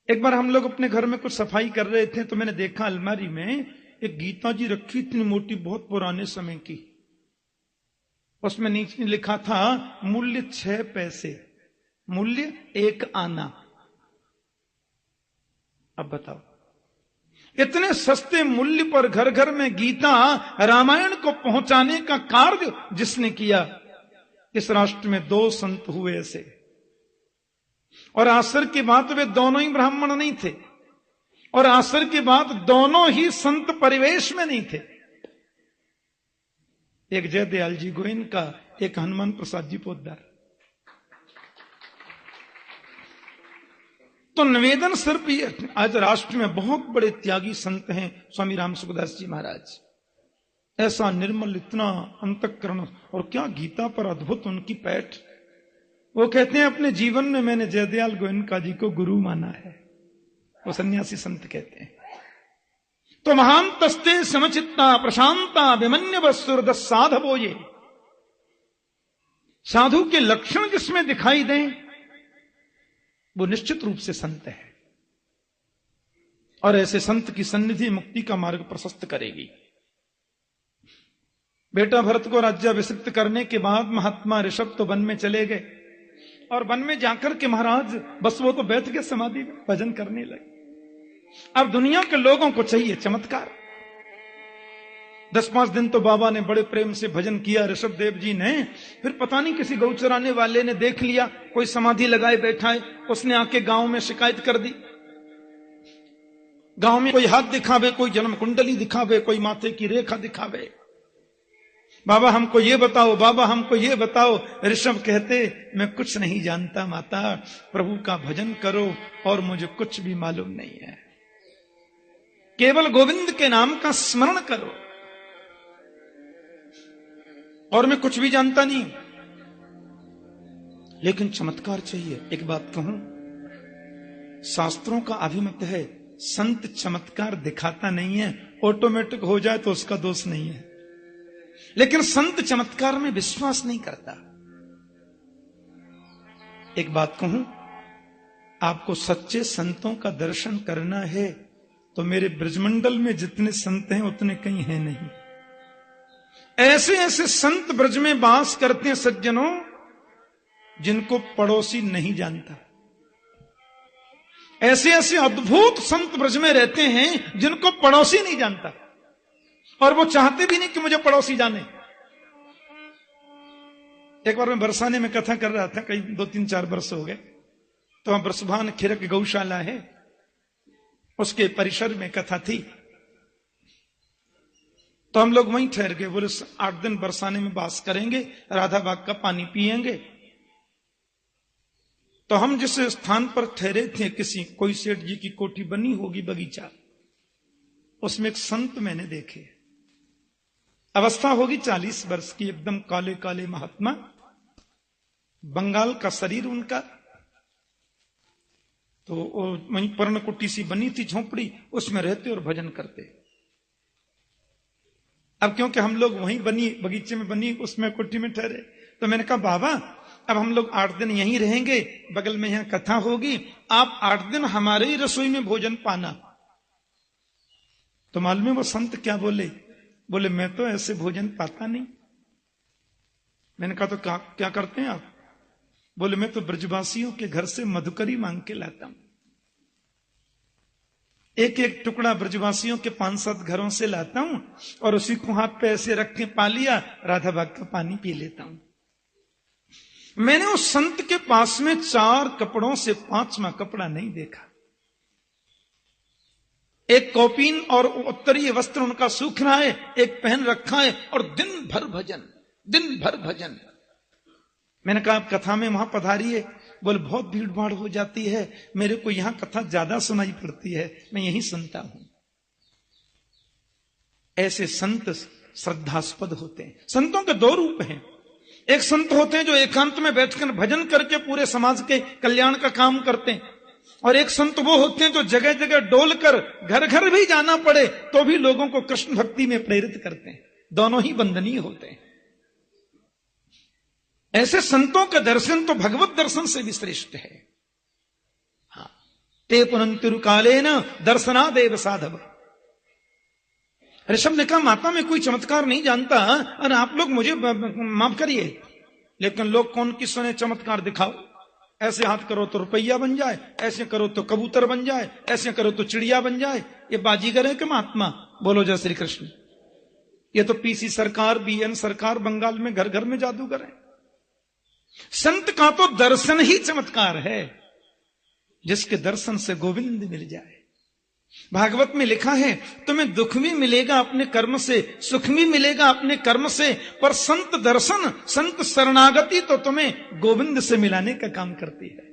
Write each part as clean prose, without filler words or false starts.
एक बार हम लोग अपने घर में कुछ सफाई कर रहे थे तो मैंने देखा अलमारी में एक गीता जी रखी, इतनी मोटी, बहुत पुराने समय की। उसमें नीचे लिखा था मूल्य 6 पैसे, मूल्य 1 आना। अब बताओ, इतने सस्ते मूल्य पर घर घर में गीता रामायण को पहुंचाने का कार्य जिसने किया, इस राष्ट्र में 2 संत हुए ऐसे। और आसर की बात वे दोनों ही ब्राह्मण नहीं थे, और आसर की बात दोनों ही संत परिवेश में नहीं थे। एक जयदयाल जी गोयनका, एक हनुमान प्रसाद जी पोद्दार। तो निवेदन सिर्फ ये, आज राष्ट्र में बहुत बड़े त्यागी संत हैं, स्वामी राम सुखदास जी महाराज, ऐसा निर्मल, इतना अंतःकरण, और क्या गीता पर अद्भुत उनकी पैठ। वो कहते हैं अपने जीवन में मैंने जयदयाल गोयनका जी को गुरु माना है। वो सन्यासी संत कहते हैं। तो महान तस्ते समचित्ता प्रशांता विमन्य वस्तुरद साधवो, ये साधु के लक्षण जिसमें दिखाई दें वो निश्चित रूप से संत है, और ऐसे संत की सन्निधि मुक्ति का मार्ग प्रशस्त करेगी। बेटा भरत को राज्याभिषिक्त करने के बाद महात्मा ऋषभ तो वन में चले गए, और वन में जाकर के महाराज बस वो तो बैठ के समाधि में भजन करने लगे। अब दुनिया के लोगों को चाहिए चमत्कार। 10-5 दिन तो बाबा ने बड़े प्रेम से भजन किया, ऋषभ देव जी ने। फिर पता नहीं किसी गौ चराने वाले ने देख लिया कोई समाधि लगाए बैठा है, उसने आके गांव में शिकायत कर दी। गांव में कोई हाथ दिखावे, कोई जन्म कुंडली दिखावे, कोई माथे की रेखा दिखावे, बाबा हमको ये बताओ, बाबा हमको ये बताओ। ऋषभ कहते मैं कुछ नहीं जानता माता, प्रभु का भजन करो और मुझे कुछ भी मालूम नहीं है, केवल गोविंद के नाम का स्मरण करो, और मैं कुछ भी जानता नहीं। लेकिन चमत्कार चाहिए। एक बात कहूं, शास्त्रों का अभिमत है संत चमत्कार दिखाता नहीं है, ऑटोमेटिक हो जाए तो उसका दोष नहीं है, लेकिन संत चमत्कार में विश्वास नहीं करता। एक बात कहूं, आपको सच्चे संतों का दर्शन करना है तो मेरे ब्रजमंडल में जितने संत हैं उतने कहीं हैं नहीं। ऐसे ऐसे संत ब्रज में वास करते हैं सज्जनों, जिनको पड़ोसी नहीं जानता। ऐसे ऐसे अद्भुत संत ब्रज में रहते हैं जिनको पड़ोसी नहीं जानता, और वो चाहते भी नहीं कि मुझे पड़ोसी जाने। एक बार मैं बरसाने में कथा कर रहा था, कई 2-3-4 वर्ष हो गए। तो वहां बरसभान खिरक गौशाला है, उसके परिसर में कथा थी। तो हम लोग वहीं ठहर गए, बोले 8 दिन बरसाने में वास करेंगे, राधा बाग का पानी पिएंगे। तो हम जिस स्थान पर ठहरे थे, कोई सेठ जी की कोठी बनी होगी, बगीचा, उसमें एक संत मैंने देखे। अवस्था होगी 40 वर्ष की, एकदम काले काले महात्मा, बंगाल का शरीर उनका। तो वहीं पर्णकुटी सी बनी थी, झोंपड़ी, उसमें रहते और भजन करते। अब क्योंकि हम लोग वहीं बनी बगीचे में बनी उसमें कुटी में ठहरे, तो मैंने कहा बाबा अब हम लोग 8 दिन यहीं रहेंगे, बगल में यहां कथा होगी, आप 8 दिन हमारे ही रसोई में भोजन पाना। तो मालूम है वो संत क्या बोले? बोले मैं तो ऐसे भोजन पाता नहीं। मैंने कहा तो क्या करते हैं आप? बोले मैं तो ब्रजवासियों के घर से मधुकरी मांग के लाता हूं, एक एक टुकड़ा ब्रजवासियों के 5-7 घरों से लाता हूं, और उसी को हाथ पे ऐसे रख के पा लिया, राधा बाग का पानी पी लेता हूं। मैंने उस संत के पास में 4 कपड़ों से 5वां कपड़ा नहीं देखा। एक कौपीन और उत्तरीय वस्त्र उनका सूख रहा है, एक पहन रखा है, और दिन भर भजन। मैंने कहा आप कथा में वहां पधारिए। बोले बहुत भीड़ भाड़ हो जाती है, मेरे को यहां कथा ज्यादा सुनाई पड़ती है, मैं यहीं सुनता हूं। ऐसे संत श्रद्धास्पद होते हैं। संतों के 2 रूप हैं। एक संत होते हैं जो एकांत में बैठकर भजन करके पूरे समाज के कल्याण का काम करते हैं, और एक संत वो होते हैं जो जगह जगह डोल कर घर घर भी जाना पड़े तो भी लोगों को कृष्ण भक्ति में प्रेरित करते हैं। दोनों ही वंदनीय होते हैं। ऐसे संतों का दर्शन तो भगवत दर्शन से भी श्रेष्ठ है। हाँ, ते पुनंतिरुकालेन दर्शनादेव साधव। ऋषभ ने कहा माता मैं कोई चमत्कार नहीं जानता और आप लोग मुझे माफ करिए, लेकिन लोग कौन किसने ने चमत्कार दिखाओ, ऐसे हाथ करो तो रुपया बन जाए, ऐसे करो तो कबूतर बन जाए, ऐसे करो तो चिड़िया बन जाए। ये बाजीगर है कि महात्मा? बोलो जय श्री कृष्ण। ये तो पीसी सरकार, बीएन सरकार बंगाल में घर घर में जादूगर है। संत का तो दर्शन ही चमत्कार है, जिसके दर्शन से गोविंद मिल जाए। भागवत में लिखा है तुम्हें दुख भी मिलेगा अपने कर्म से, सुख भी मिलेगा अपने कर्म से, पर संत दर्शन, संत शरणागति तो तुम्हें गोविंद से मिलाने का काम करती है।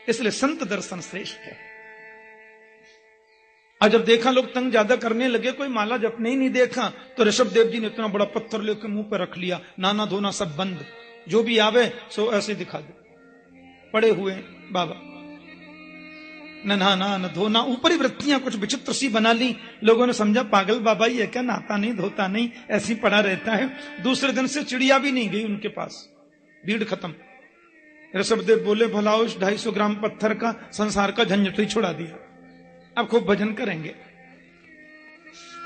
इसलिए संत दर्शन श्रेष्ठ है। और जब देखा लोग तंग ज्यादा करने लगे, कोई माला जपने ही नहीं देखा, तो ऋषभ देव जी ने इतना बड़ा पत्थर लेकर मुंह पर रख लिया, नाना धोना सब बंद, जो भी आवे सो ऐसे दिखा दो। पड़े हुए बाबा, न नहाना न धोना, ऊपरी वृत्तियां कुछ विचित्र सी बना ली। लोगों ने समझा पागल बाबा ही है क्या, नहाता नहीं धोता नहीं, ऐसी पड़ा रहता है। दूसरे दिन से चिड़िया भी नहीं गई उनके पास, भीड़ खत्म। ऋषभदेव बोले भला उस 250 ग्राम पत्थर का संसार का झंझट ही छुड़ा दिया, अब खूब भजन करेंगे।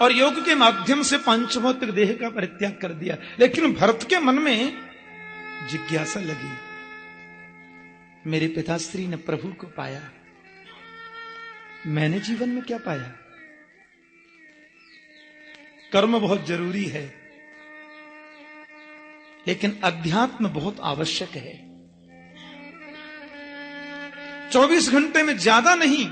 और योग के माध्यम से पांचभौतिक देह का परित्याग कर दिया। लेकिन भरत के मन में जिज्ञासा लगी, मेरे पिताश्री ने प्रभु को पाया, मैंने जीवन में क्या पाया? कर्म बहुत जरूरी है, लेकिन अध्यात्म बहुत आवश्यक है। 24 घंटे में ज्यादा नहीं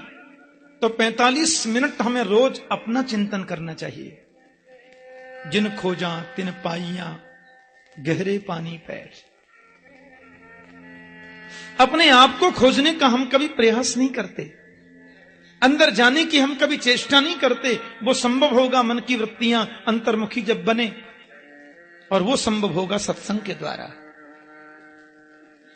तो 45 मिनट हमें रोज अपना चिंतन करना चाहिए। जिन खोजा तिन पाइया गहरे पानी पैर। अपने आप को खोजने का हम कभी प्रयास नहीं करते, अंदर जाने की हम कभी चेष्टा नहीं करते। वो संभव होगा मन की वृत्तियां अंतर्मुखी जब बने, और वो संभव होगा सत्संग के द्वारा।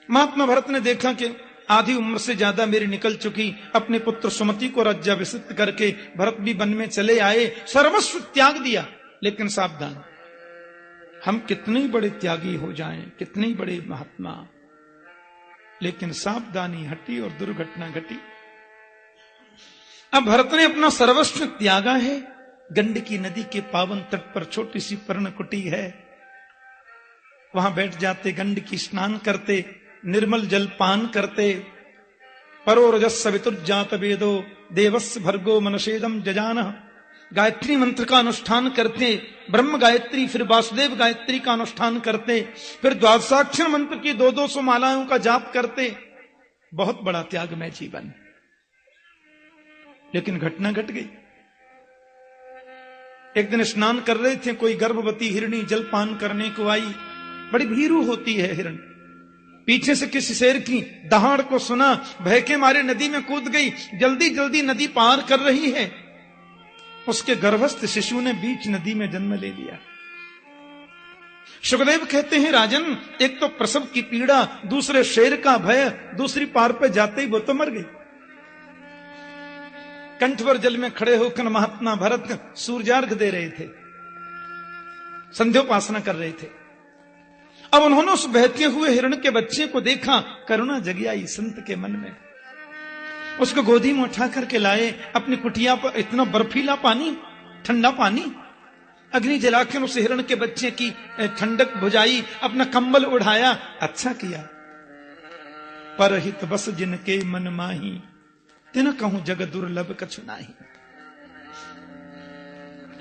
महात्मा भरत ने देखा कि आधी उम्र से ज्यादा मेरी निकल चुकी, अपने पुत्र सुमति को राज्याभिषिक्त करके भरत भी वन में चले आए, सर्वस्व त्याग दिया। लेकिन सावधान, हम कितने बड़े त्यागी हो जाएं, कितने बड़े महात्मा, लेकिन सावधानी हटी और दुर्घटना घटी। अब भरत ने अपना सर्वस्व त्यागा है। गंडकी नदी के पावन तट पर छोटी सी पर्णकुटी है, वहां बैठ जाते, गंडकी स्नान करते, निर्मल जल पान करते। परो रजस सवितुर्जात वेदो देवस्य भर्गो मनषेदम जजान। गायत्री मंत्र का अनुष्ठान करते, ब्रह्म गायत्री, फिर वासुदेव गायत्री का अनुष्ठान करते, फिर द्वादशाक्षर मंत्र की 200 मालाओं का जाप करते। बहुत बड़ा त्यागमय जीवन। लेकिन घटना घट गई। एक दिन स्नान कर रहे थे, कोई गर्भवती हिरणी जल पान करने को आई। बड़ी भीरू होती है हिरण। पीछे से किसी शेर की दहाड़ को सुना, भय के मारे नदी में कूद गई, जल्दी जल्दी नदी पार कर रही है। उसके गर्भस्थ शिशु ने बीच नदी में जन्म ले लिया। सुखदेव कहते हैं राजन, एक तो प्रसव की पीड़ा, दूसरे शेर का भय, दूसरी पार पे जाते ही वो तो मर गई। कंठवर जल में खड़े होकर महात्मा भरत सूर्यार्घ दे रहे थे, संध्योपासना कर रहे थे। अब उन्होंने उस बहते हुए हिरण के बच्चे को देखा, करुणा जगी आई संत के मन में। उसको गोदी में उठा करके लाए, अपनी कुटिया पर इतना बर्फीला पानी, ठंडा पानी, अग्नि जलाकर उस हिरण के बच्चे की ठंडक बुझाई, अपना कंबल उड़ाया। अच्छा किया। परहित बस जिनके मन माही, तिन कहूं जग दुर्लभ कछु नाही।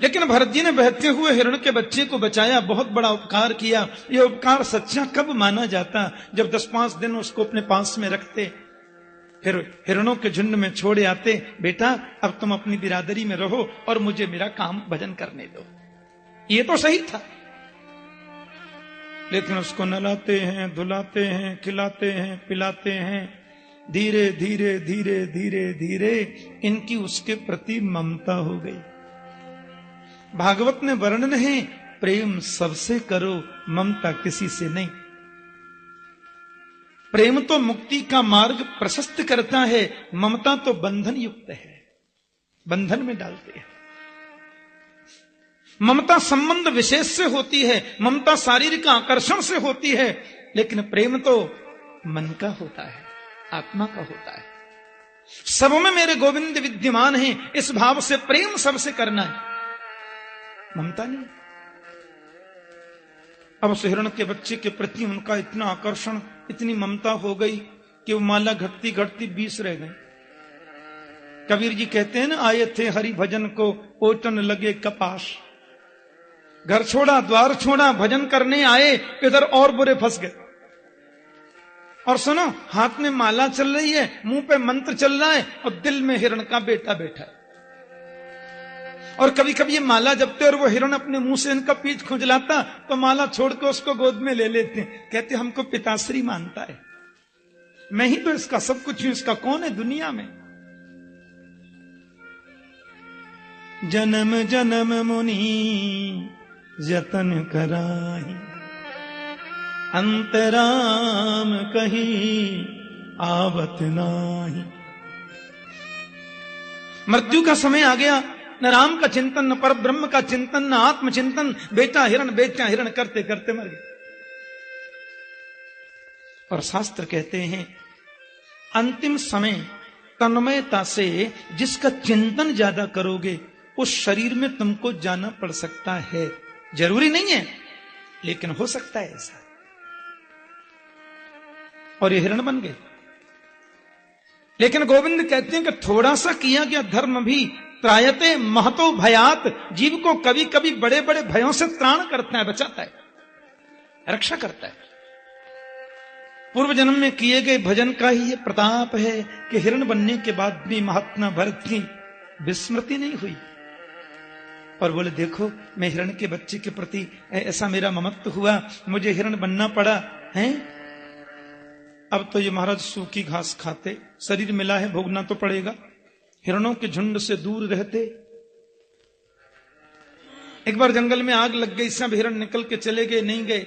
लेकिन भरत जी ने बहते हुए हिरण के बच्चे को बचाया, बहुत बड़ा उपकार किया। यह उपकार सच्चा कब माना जाता? जब 10-5 दिन उसको अपने पास में रखते, फिर हिरणों के झुंड में छोड़े आते, बेटा अब तुम अपनी बिरादरी में रहो और मुझे मेरा काम भजन करने दो। ये तो सही था। लेकिन उसको नहलाते हैं, धुलाते हैं, खिलाते हैं, पिलाते हैं। धीरे धीरे धीरे धीरे धीरे इनकी उसके प्रति ममता हो गई। भागवत में वर्णन है, प्रेम सबसे करो, ममता किसी से नहीं। प्रेम तो मुक्ति का मार्ग प्रशस्त करता है, ममता तो बंधन युक्त है, बंधन में डालती है। ममता संबंध विशेष से होती है, ममता शारीरिक आकर्षण से होती है, लेकिन प्रेम तो मन का होता है, आत्मा का होता है। सब में मेरे गोविंद विद्यमान हैं, इस भाव से प्रेम सबसे करना है, ममता नहीं। अब उस हिरण के बच्चे के प्रति उनका इतना आकर्षण, इतनी ममता हो गई कि वो माला घटती घटती 20 रह गई। कबीर जी कहते हैं ना, आए थे हरि भजन को ओटन लगे कपास। घर छोड़ा द्वार छोड़ा भजन करने आए, इधर और बुरे फंस गए। और सुनो, हाथ में माला चल रही है, मुंह पे मंत्र चल रहा है और दिल में हिरण का बेटा बैठा है। और कभी कभी ये माला जपते और वो हिरण अपने मुंह से इनका पीठ खुजलाता तो माला छोड़ के उसको गोद में ले लेते हैं। कहते हमको पिताश्री मानता है, मैं ही तो इसका सब कुछ हूं, इसका कौन है दुनिया में। जन्म जन्म मुनि जतन कराही, अंतराम कहीं आवत नाही। मृत्यु का समय आ गया, न राम का चिंतन, न पर ब्रह्म का चिंतन, न आत्म चिंतन। बेटा हिरण करते करते मर गए। और शास्त्र कहते हैं अंतिम समय तन्मयता से जिसका चिंतन ज्यादा करोगे उस शरीर में तुमको जाना पड़ सकता है। जरूरी नहीं है, लेकिन हो सकता है ऐसा। और ये हिरण बन गए। लेकिन गोविंद कहते हैं कि थोड़ा सा किया गया धर्म भी त्रायते महतो भयात, जीव को कभी कभी बड़े बड़े भयों से त्राण करता है, बचाता है, रक्षा करता है। पूर्व जन्म में किए गए भजन का ही ये प्रताप है कि हिरण बनने के बाद भी महात्मा भरत की विस्मृति नहीं हुई। और बोले देखो, मैं हिरण के बच्चे के प्रति ऐसा मेरा ममत्व हुआ, मुझे हिरण बनना पड़ा है। अब तो ये महाराज सूखी घास खाते, शरीर मिला है, भोगना तो पड़ेगा। हिरणों के झुंड से दूर रहते। एक बार जंगल में आग लग गई, सब हिरण निकल के चले गए, नहीं गए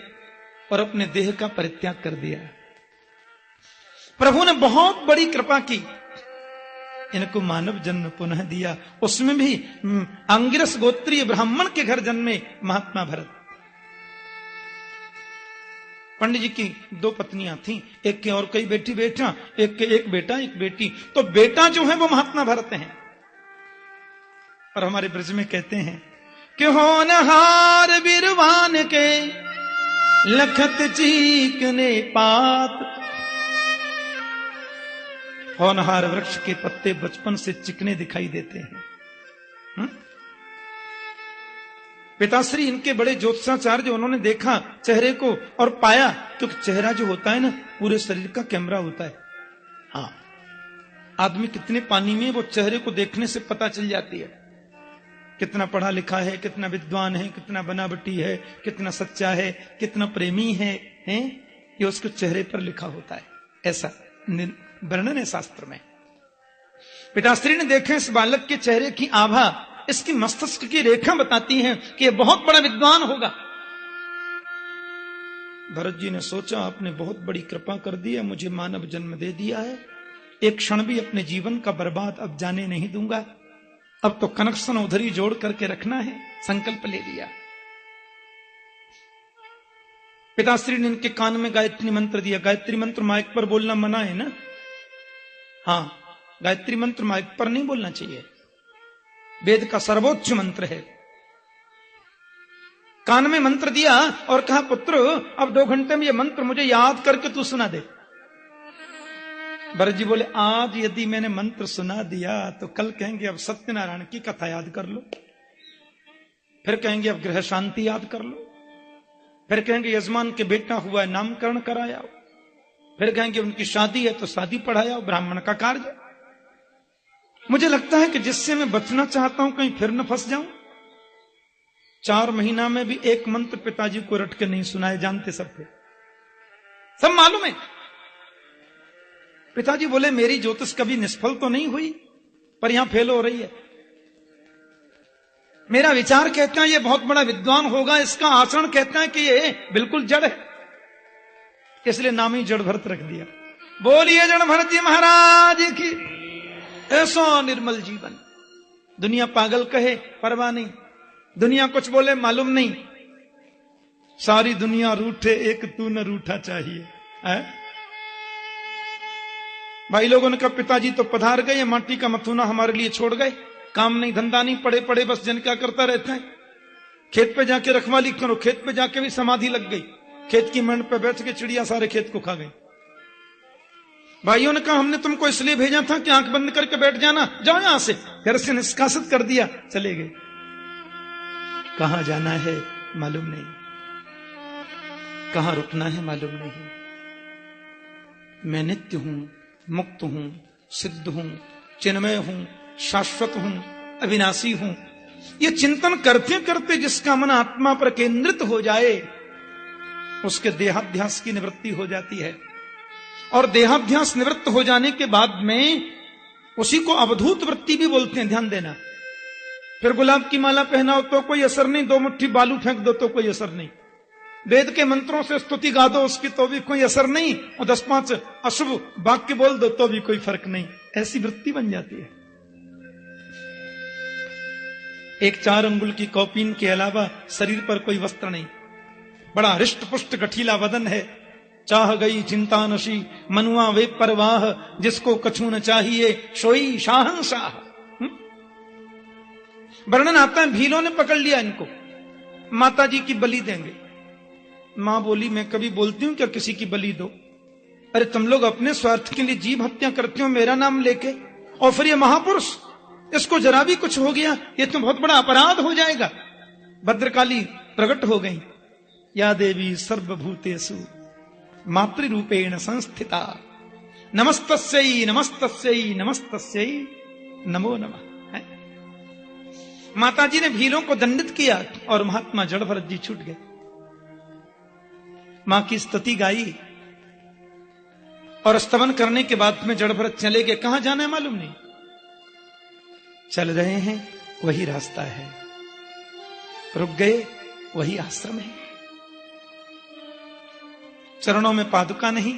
और अपने देह का परित्याग कर दिया। प्रभु ने बहुत बड़ी कृपा की, इनको मानव जन्म पुनः दिया। उसमें भी अंगिरस गोत्रीय ब्राह्मण के घर जन्मे महात्मा भरत। पंडित जी की 2 पत्नियां थीं, एक के और कई बेटी बेटा, एक के एक बेटा एक बेटी। तो बेटा जो है वो महात्मा भरत हैं। और हमारे ब्रज में कहते हैं कि होनहार बिरवान के लखत चीकने पात। होनहार वृक्ष के पत्ते बचपन से चिकने दिखाई देते हैं। पिताश्री इनके बड़े ज्योतिषाचार्य, उन्होंने देखा चेहरे को और पाया, क्योंकि चेहरा जो होता है ना पूरे शरीर का कैमरा होता है। हाँ, आदमी कितने पानी में, वो चेहरे को देखने से पता चल जाती है कितना पढ़ा लिखा है, कितना विद्वान है, कितना बनावटी है, कितना सच्चा है, कितना प्रेमी है, ये उसके चेहरे पर लिखा होता है। ऐसा वर्णन है शास्त्र में। पिताश्री ने देखा इस बालक के चेहरे की आभा, इसकी मस्तिष्क की रेखा बताती हैं कि यह बहुत बड़ा विद्वान होगा। भरत जी ने सोचा आपने बहुत बड़ी कृपा कर दी है, मुझे मानव जन्म दे दिया है, एक क्षण भी अपने जीवन का बर्बाद अब जाने नहीं दूंगा। अब तो कनेक्शन उधर ही जोड़ करके रखना है, संकल्प ले लिया। पिताश्री ने इनके कान में गायत्री मंत्र दिया। गायत्री मंत्र माइक पर बोलना मना है ना? हाँ, गायत्री मंत्र माइक पर नहीं बोलना चाहिए, वेद का सर्वोच्च मंत्र है। कान में मंत्र दिया और कहा पुत्र अब 2 घंटे में ये मंत्र मुझे याद करके तू सुना दे। भरत जी बोले आज यदि मैंने मंत्र सुना दिया तो कल कहेंगे अब सत्यनारायण की कथा याद कर लो, फिर कहेंगे अब गृह शांति याद कर लो, फिर कहेंगे यजमान के बेटा हुआ है नामकरण कराया, फिर कहेंगे उनकी शादी है तो शादी पढ़ाया, ब्राह्मण का कार्य। मुझे लगता है कि जिससे मैं बचना चाहता हूं कहीं फिर न फंस जाऊं। 4 महीना में भी एक मंत्र पिताजी को रट के नहीं सुनाए, जानते सब थे, सब मालूम है। पिताजी बोले मेरी ज्योतिष कभी निष्फल तो नहीं हुई, पर यहां फेल हो रही है। मेरा विचार कहता है ये बहुत बड़ा विद्वान होगा, इसका आचरण कहता है कि ये बिल्कुल जड़ है, इसलिए नाम ही जड़ भरत रख दिया। बोलिए जड़ भरत जी महाराज की। ऐसा निर्मल जीवन, दुनिया पागल कहे परवाह नहीं, दुनिया कुछ बोले मालूम नहीं, सारी दुनिया रूठे एक तू न रूठा चाहिए है? भाई लोगों ने कहा पिताजी तो पधार गए, माटी का मथुना हमारे लिए छोड़ गए, काम नहीं धंधा नहीं, पड़े पड़े बस जन क्या करता रहता है, खेत पे जाके रखवाली करो। खेत पे जाके भी समाधि लग गई, खेत की मंड पे बैठ के चिड़िया सारे खेत को खा गई। भाइयों ने कहा हमने तुमको इसलिए भेजा था कि आंख बंद करके बैठ जाना, जाओ यहां से। घर से निष्कासित कर दिया, चले गए। कहां जाना है मालूम नहीं, कहां रुकना है मालूम नहीं। मैं नित्य हूं, मुक्त हूं, सिद्ध हूं, चिन्मय हूं, शाश्वत हूं, अविनाशी हूं। ये चिंतन करते करते जिसका मन आत्मा पर केंद्रित हो जाए उसके देहाध्यास की निवृत्ति हो जाती है। और देहाध्यास निवृत्त हो जाने के बाद में उसी को अवधूत वृत्ति भी बोलते हैं, ध्यान देना। फिर गुलाब की माला पहनाओ तो कोई असर नहीं, 2 मुट्ठी बालू फेंक दो तो कोई असर नहीं, वेद के मंत्रों से स्तुति गा दो उसकी तो भी कोई असर नहीं, और 10-5 अशुभ वाक्य बोल दो तो भी कोई फर्क नहीं। ऐसी वृत्ति बन जाती है। एक 4 अंगुल की कौपीन के अलावा शरीर पर कोई वस्त्र नहीं, बड़ा हृष्ट पुष्ट गठीला बदन है। चाह गई चिंता नशी मनुआ वे परवाह, जिसको कछु न चाहिए सोई शाहंशाह। वर्णन आता है भीलों ने पकड़ लिया इनको, माता जी की बलि देंगे। मां बोली मैं कभी बोलती हूं क्या किसी की बलि दो? अरे तुम लोग अपने स्वार्थ के लिए जीव हत्या करते हो मेरा नाम लेके, और फिर ये महापुरुष, इसको जरा भी कुछ हो गया ये तो बहुत बड़ा अपराध हो जाएगा। भद्रकाली प्रकट हो गई, या देवी सर्वभूतेषु मातृरूपेण संस्थिता, नमस्तस्यै नमस्तस्यै नमस्तस्यै नमो नमः। माता जी ने भीलों को दंडित किया और महात्मा जड़ भरत जी छूट गए। मां की स्तुति गाई और स्तवन करने के बाद में जड़ भरत चले गए। कहां जाना है मालूम नहीं, चल रहे हैं वही रास्ता है, रुक गए वही आश्रम है। चरणों में पादुका नहीं,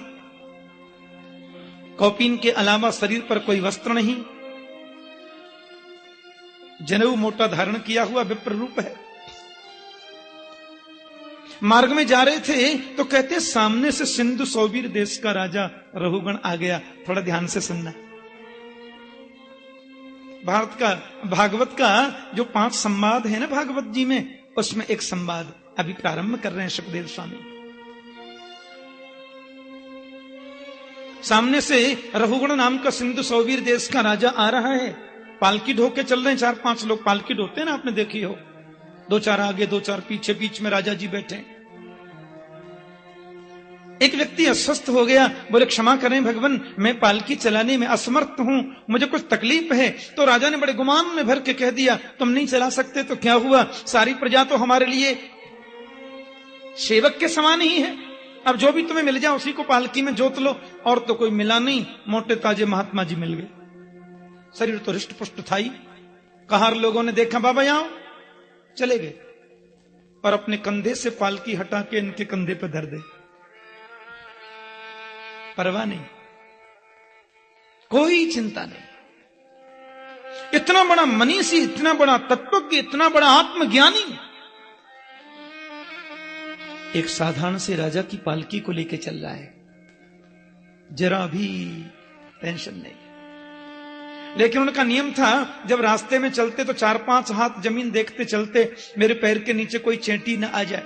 कौपीन के अलावा शरीर पर कोई वस्त्र नहीं, जनेऊ मोटा धारण किया हुआ विप्र रूप है। मार्ग में जा रहे थे तो कहते सामने से सिंधु सौवीर देश का राजा रहुगण आ गया। थोड़ा ध्यान से सुनना। भारत का भागवत का जो 5 संवाद है ना भागवत जी में, उसमें एक संवाद अभी प्रारंभ कर रहे हैं सुखदेव स्वामी। सामने से रहुगण नाम का सिंधु सौवीर देश का राजा आ रहा है, पालकी ढोके चल रहे हैं। 4-5 लोग पालकी ढोते हैं ना, आपने देखी हो, 2-4 आगे 2-4 पीछे, बीच में राजा जी बैठे। एक व्यक्ति अस्वस्थ हो गया, बोले क्षमा करें भगवान, मैं पालकी चलाने में असमर्थ हूं, मुझे कुछ तकलीफ है। तो राजा ने बड़े गुमान में भर के कह दिया तुम नहीं चला सकते तो क्या हुआ, सारी प्रजा तो हमारे लिए सेवक के समान ही है, अब जो भी तुम्हें मिल जाए उसी को पालकी में जोत लो। और तो कोई मिला नहीं, मोटे ताजे महात्मा जी मिल गए। शरीर तो हृष्ट पुष्ट था ही। कहार लोगों ने देखा बाबा यहां, चले गए और अपने कंधे से पालकी हटा के इनके कंधे पर धर दे, परवाह नहीं, कोई चिंता नहीं। इतना बड़ा मनीषी, इतना बड़ा तत्वज्ञ, इतना बड़ा आत्मज्ञानी एक साधारण से राजा की पालकी को लेके चल रहा है, जरा भी टेंशन नहीं। लेकिन उनका नियम था जब रास्ते में चलते तो 4-5 हाथ जमीन देखते चलते, मेरे पैर के नीचे कोई चेंटी न आ जाए।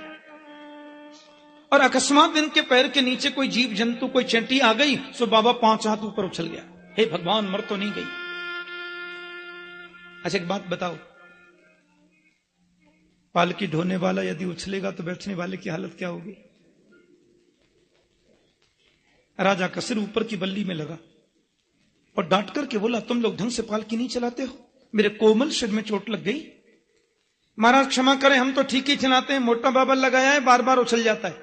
और अकस्मात इनके पैर के नीचे कोई जीव जंतु, कोई चेंटी आ गई तो बाबा 5 हाथ ऊपर उछल गया, हे भगवान मर तो नहीं गई। अच्छा एक बात बताओ, पालकी ढोने वाला यदि उछलेगा तो बैठने वाले की हालत क्या होगी? राजा का सिर ऊपर की बल्ली में लगा और डांट करके बोला तुम लोग ढंग से पालकी नहीं चलाते हो, मेरे कोमल सिर में चोट लग गई। महाराज क्षमा करें, हम तो ठीक ही चलाते हैं, मोटा बाबा लगाया है, बार बार उछल जाता है।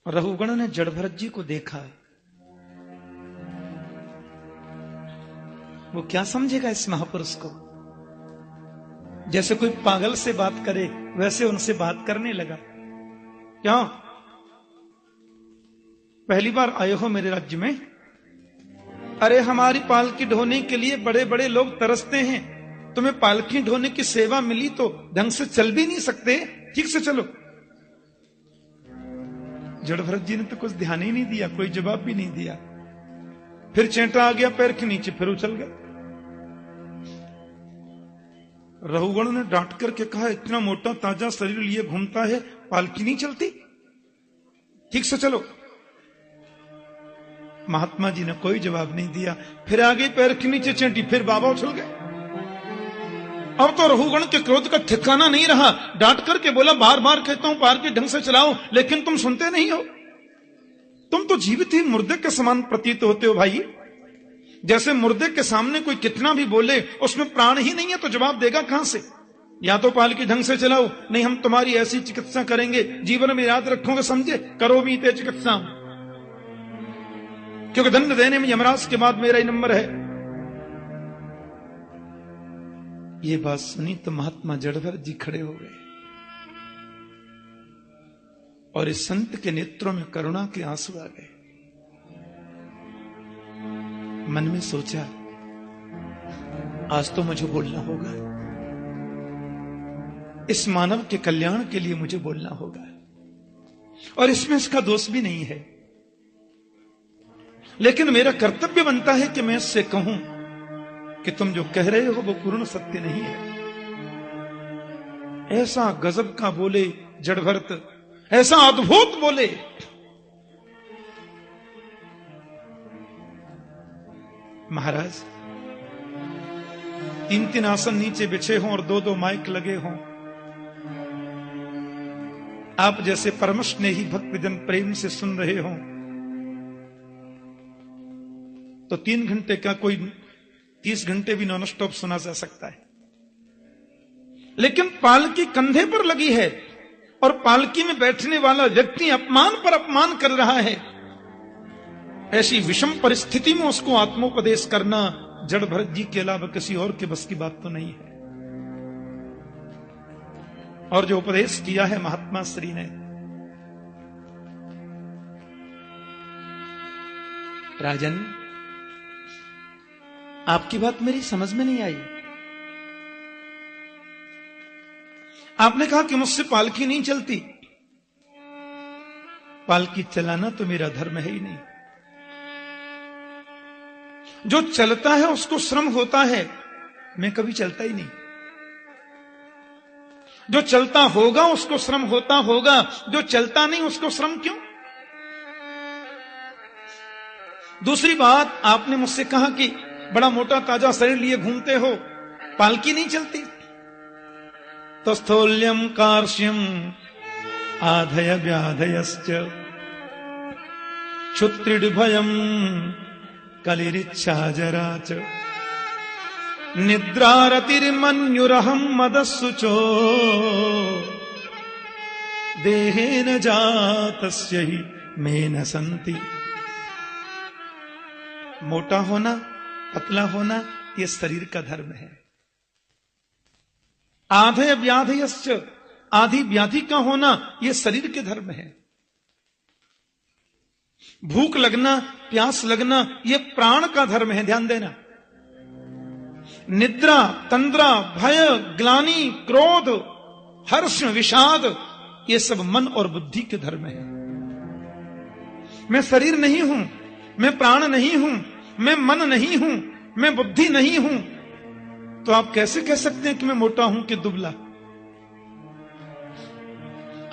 रहुगण ने जड़ भरत जी को देखा, वो क्या समझेगा इस महापुरुष को, जैसे कोई पागल से बात करे वैसे उनसे बात करने लगा। क्यों पहली बार आए हो मेरे राज्य में? अरे हमारी पालकी ढोने के लिए बड़े बड़े लोग तरसते हैं, तुम्हें पालकी ढोने की सेवा मिली तो ढंग से चल भी नहीं सकते, ठीक से चलो। जड़भरत जी ने तो कुछ ध्यान ही नहीं दिया, कोई जवाब भी नहीं दिया। फिर चेंटा आ गया पैर के नीचे, फिर उछल गया। रघुगण ने डांट करके कहा, इतना मोटा ताजा शरीर लिए घूमता है, पालकी नहीं चलती, ठीक से चलो। महात्मा जी ने कोई जवाब नहीं दिया। फिर आ गई पैर के नीचे चेंटी, फिर बाबा उछल गए। अब तो रघुगण के क्रोध का ठिकाना नहीं रहा। डांट करके बोला, बार बार कहता हूं पालकी ढंग से चलाओ, लेकिन तुम सुनते नहीं हो। तुम तो जीवित ही मुर्दे के समान प्रतीत होते हो भाई। जैसे मुर्दे के सामने कोई कितना भी बोले, उसमें प्राण ही नहीं है तो जवाब देगा कहां से? या तो पालकी ढंग से चलाओ, नहीं हम तुम्हारी ऐसी चिकित्सा करेंगे, जीवन में याद रखोगे, समझे? करो भी ते चिकित्सा, क्योंकि दंड देने में यमराज के बाद मेरा ही नंबर है। ये बात सुनी तो महात्मा जड़भरत जी खड़े हो गए और इस संत के नेत्रों में करुणा के आंसू आ गए। मन में सोचा, आज तो मुझे बोलना होगा, इस मानव के कल्याण के लिए मुझे बोलना होगा, और इसमें इसका दोष भी नहीं है, लेकिन मेरा कर्तव्य बनता है कि मैं इससे कहूं कि तुम जो कह रहे हो वो पूर्ण सत्य नहीं है। ऐसा गजब का बोले जड़भरत, ऐसा अद्भुत बोले। महाराज, 3-3 आसन नीचे बिछे हों और 2-2 माइक लगे हों, आप जैसे परम स्नेही भक्तजन प्रेम से सुन रहे हों, तो 3 घंटे का कोई 30 घंटे भी नॉन स्टॉप सुना जा सकता है। लेकिन पालकी कंधे पर लगी है और पालकी में बैठने वाला व्यक्ति अपमान पर अपमान कर रहा है। ऐसी विषम परिस्थिति में उसको आत्मोपदेश करना जड़भरत जी के अलावा किसी और के बस की बात तो नहीं है। और जो उपदेश किया है महात्मा श्री ने, राजन आपकी बात मेरी समझ में नहीं आई। आपने कहा कि मुझसे पालकी नहीं चलती। पालकी चलाना तो मेरा धर्म है ही नहीं। जो चलता है उसको श्रम होता है, मैं कभी चलता ही नहीं। जो चलता होगा उसको श्रम होता होगा, जो चलता नहीं उसको श्रम क्यों? दूसरी बात, आपने मुझसे कहा कि बड़ा मोटा ताजा शरीर लिए घूमते हो, पालकी नहीं चलती। तो स्थौल्यम कार्श्यम आधय व्याधयश्च क्षुत्रिडभयम कलिरिच्छा जराच निद्रारतिर्मन्युरहं मदस्सुचो देहेन जातस्य हि मे न सन्ति। मोटा होना, पतला होना, यह शरीर का धर्म है। आधय व्याधयश्च, आधी व्याधि का होना, यह शरीर के धर्म है। भूख लगना, प्यास लगना, यह प्राण का धर्म है, ध्यान देना। निद्रा, तंद्रा, भय, ग्लानि, क्रोध, हर्ष, विषाद, ये सब मन और बुद्धि के धर्म है। मैं शरीर नहीं हूं, मैं प्राण नहीं हूं, मैं मन नहीं हूं, मैं बुद्धि नहीं हूं, तो आप कैसे कह सकते हैं कि मैं मोटा हूं कि दुबला?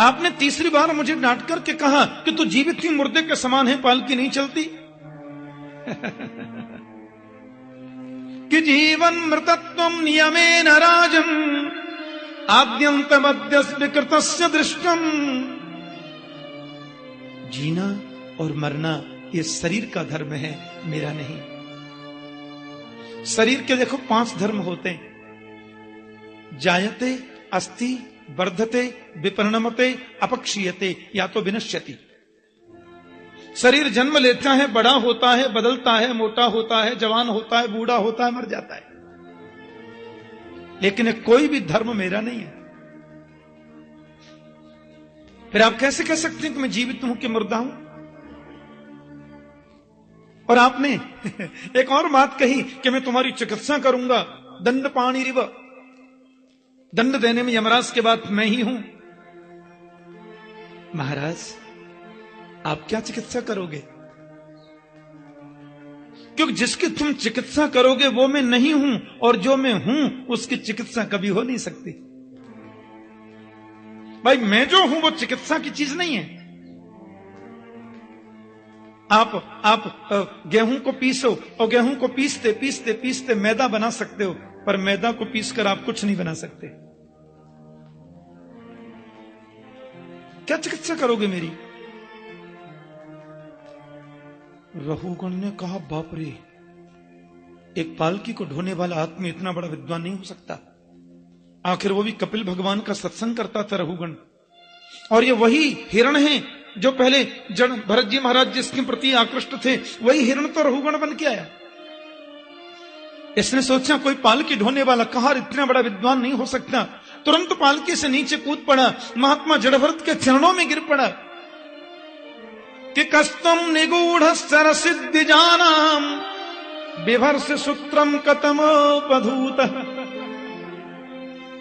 आपने तीसरी बार मुझे डांट करके कहा कि तू जीवित ही मुर्दे के समान है, पालकी नहीं चलती। कि जीवन मृतत्वम नियमेन राजन आद्यंत मध्यस्थ विकृतस्य दृष्टम। जीना और मरना ये शरीर का धर्म है, मेरा नहीं। शरीर के देखो 5 धर्म होते हैं, जायते, अस्ति, वर्धते, विपरिणमते, अपक्षीयते, या तो विनश्यति। शरीर जन्म लेता है, बड़ा होता है, बदलता है, मोटा होता है, जवान होता है, बूढ़ा होता है, मर जाता है। लेकिन कोई भी धर्म मेरा नहीं है। फिर आप कैसे कह सकते हैं कि मैं जीवित हूं कि मुर्दा हूं? और आपने एक और बात कही कि मैं तुम्हारी चिकित्सा करूंगा, दंड पाणी रिव, दंड देने में यमराज के बाद मैं ही हूं। महाराज, आप क्या चिकित्सा करोगे? क्योंकि जिसकी तुम चिकित्सा करोगे वो मैं नहीं हूं, और जो मैं हूं उसकी चिकित्सा कभी हो नहीं सकती। भाई मैं जो हूं वो चिकित्सा की चीज नहीं है। आप गेहूं को पीसो और गेहूं को पीसते पीसते पीसते मैदा बना सकते हो, पर मैदा को पीसकर आप कुछ नहीं बना सकते। क्या चिकित्सा करोगे मेरी? रघुगण ने कहा, बाप रे, एक पालकी को ढोने वाला आदमी इतना बड़ा विद्वान नहीं हो सकता। आखिर वो भी कपिल भगवान का सत्संग करता था रघुगण, और ये वही हिरण है जो पहले भरत जी महाराज जिसके प्रति आकृष्ट थे, वही हिरण तो रघुगण बन के आया। इसने सोचा कोई पालकी ढोने वाला कहा इतना बड़ा विद्वान नहीं हो सकता। तुरंत पालकी से नीचे कूद पड़ा, महात्मा जड़भरत के चरणों में गिर पड़ा कि कस्तम निगूढ़ सर सिद्धि जानाम बिभर्ष सूत्रम कतमोपधूत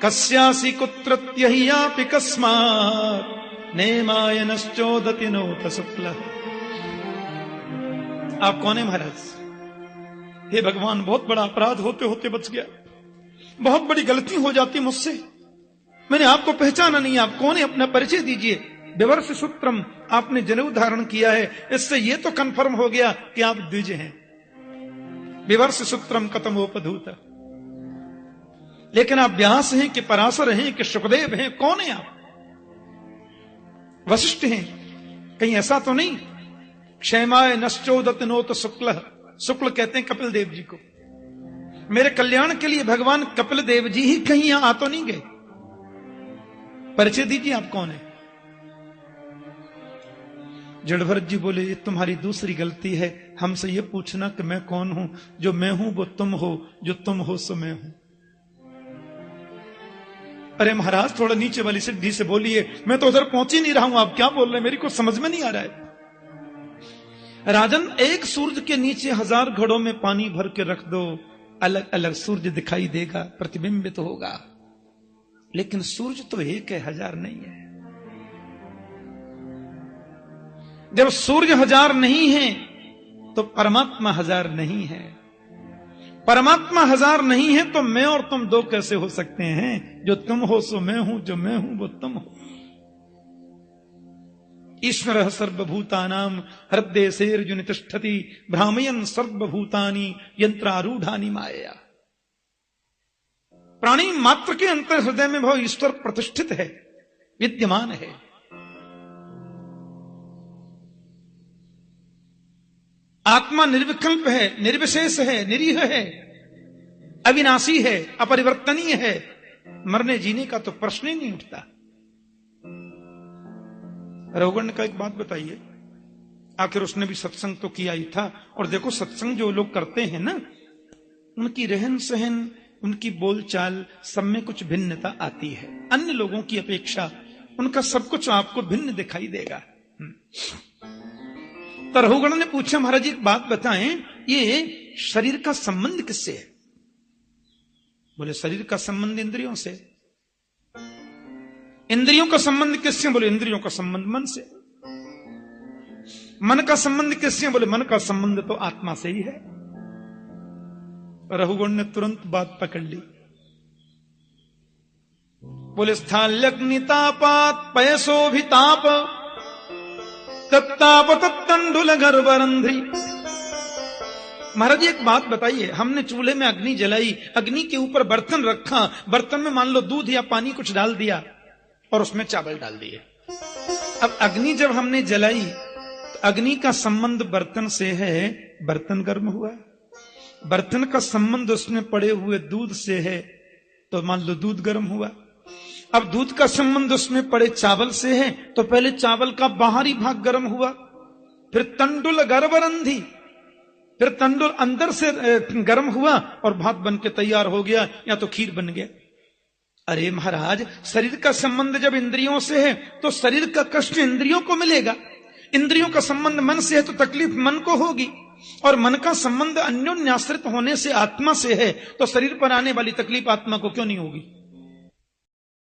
कस्यासि कुत्रत्यह्यापि कस्मात् नेमायनश्चोदति नोत शुक्ल। आप कौन है महाराज? हे भगवान, बहुत बड़ा अपराध होते होते बच गया, बहुत बड़ी गलती हो जाती मुझसे, मैंने आपको पहचाना नहीं। आप कौन है? अपना परिचय दीजिए। विवर्ष सूत्रम, आपने जनेऊ धारण किया है, इससे यह तो कंफर्म हो गया कि आप द्विज हैं। विवर्ष सूत्रम कतमोपधूत। लेकिन आप व्यास हैं कि पराशर हैं कि सुखदेव हैं? कौन है आप? वशिष्ठ हैं? कहीं ऐसा तो नहीं? क्षेमाय नश्चोदत नोत शुक्ल, शुक्ल कहते हैं कपिल देव जी को। मेरे कल्याण के लिए भगवान कपिल देव जी ही कहीं यहां आ तो नहीं गए? परिचय दीजिए, आप कौन है? जड़भरत जी बोले, ये तुम्हारी दूसरी गलती है, हमसे ये पूछना कि मैं कौन हूं। जो मैं हूं वो तुम हो, जो तुम हो सो मैं हूं। अरे महाराज, थोड़ा नीचे वाली सीढ़ी से बोलिए, मैं तो उधर पहुंच ही नहीं रहा हूं, आप क्या बोल रहे हैं, मेरी कुछ समझ में नहीं आ रहा है। राजन, एक सूरज के नीचे 1000 घड़ों में पानी भर के रख दो, अलग अलग सूरज दिखाई देगा, प्रतिबिंबित होगा, लेकिन सूरज तो एक है, 1000 नहीं है। जब सूर्य 1000 नहीं है तो परमात्मा 1000 नहीं है। परमात्मा 1000 नहीं है तो मैं और तुम दो कैसे हो सकते हैं? जो तुम हो सो मैं हूं, जो मैं हूं वो तुम हो। ईश्वर सर्वभूतानाम हृदय सेर्जुन तिष्ठति भ्रामयन सर्वभूतानि यंत्रारूढ़ानि माया। प्राणी मात्र के अंतर हृदय में भाव ईश्वर प्रतिष्ठित है, विद्यमान है। आत्मा निर्विकल्प है, निर्विशेष है, निरीह है, अविनाशी है, अपरिवर्तनीय है। मरने जीने का तो प्रश्न ही नहीं उठता। रघुगण का एक बात बताइए, आखिर उसने भी सत्संग तो किया ही था, और देखो सत्संग जो लोग करते हैं ना, उनकी रहन सहन, उनकी बोलचाल, सब में कुछ भिन्नता आती है। अन्य लोगों की अपेक्षा उनका सब कुछ आपको भिन्न दिखाई देगा। तो रघुगण ने पूछा, महाराज जी एक बात बताएं, ये शरीर का संबंध किससे है? बोले शरीर का संबंध इंद्रियों से। इंद्रियों का संबंध किससे? बोले इंद्रियों का संबंध मन से। मन का संबंध किससे? बोले मन का संबंध तो आत्मा से ही है। रघुगण ने तुरंत बात पकड़ ली। बोले स्थाल्यग्नितापात पयसोभिताप तत्ताप तत्तंडुल गर्भरंध्री। महाराज जी एक बात बताइए, हमने चूल्हे में अग्नि जलाई, अग्नि के ऊपर बर्तन रखा, बर्तन में मान लो दूध या पानी कुछ डाल दिया और उसमें चावल डाल दिए। अब अग्नि जब हमने जलाई तो अग्नि का संबंध बर्तन से है, बर्तन गर्म हुआ। बर्तन का संबंध उसमें पड़े हुए दूध से है, तो मान लो दूध गर्म हुआ। अब दूध का संबंध उसमें पड़े चावल से है, तो पहले चावल का बाहरी भाग गर्म हुआ, फिर तंडुल गर्भरंधी, फिर तंडुल अंदर से गर्म हुआ और भात बन के तैयार हो गया, या तो खीर बन गया। अरे महाराज, शरीर का संबंध जब इंद्रियों से है तो शरीर का कष्ट इंद्रियों को मिलेगा। इंद्रियों का संबंध मन से है तो तकलीफ मन को होगी, और मन का संबंध अन्योन्याश्रित होने से आत्मा से है, तो शरीर पर आने वाली तकलीफ आत्मा को क्यों नहीं होगी?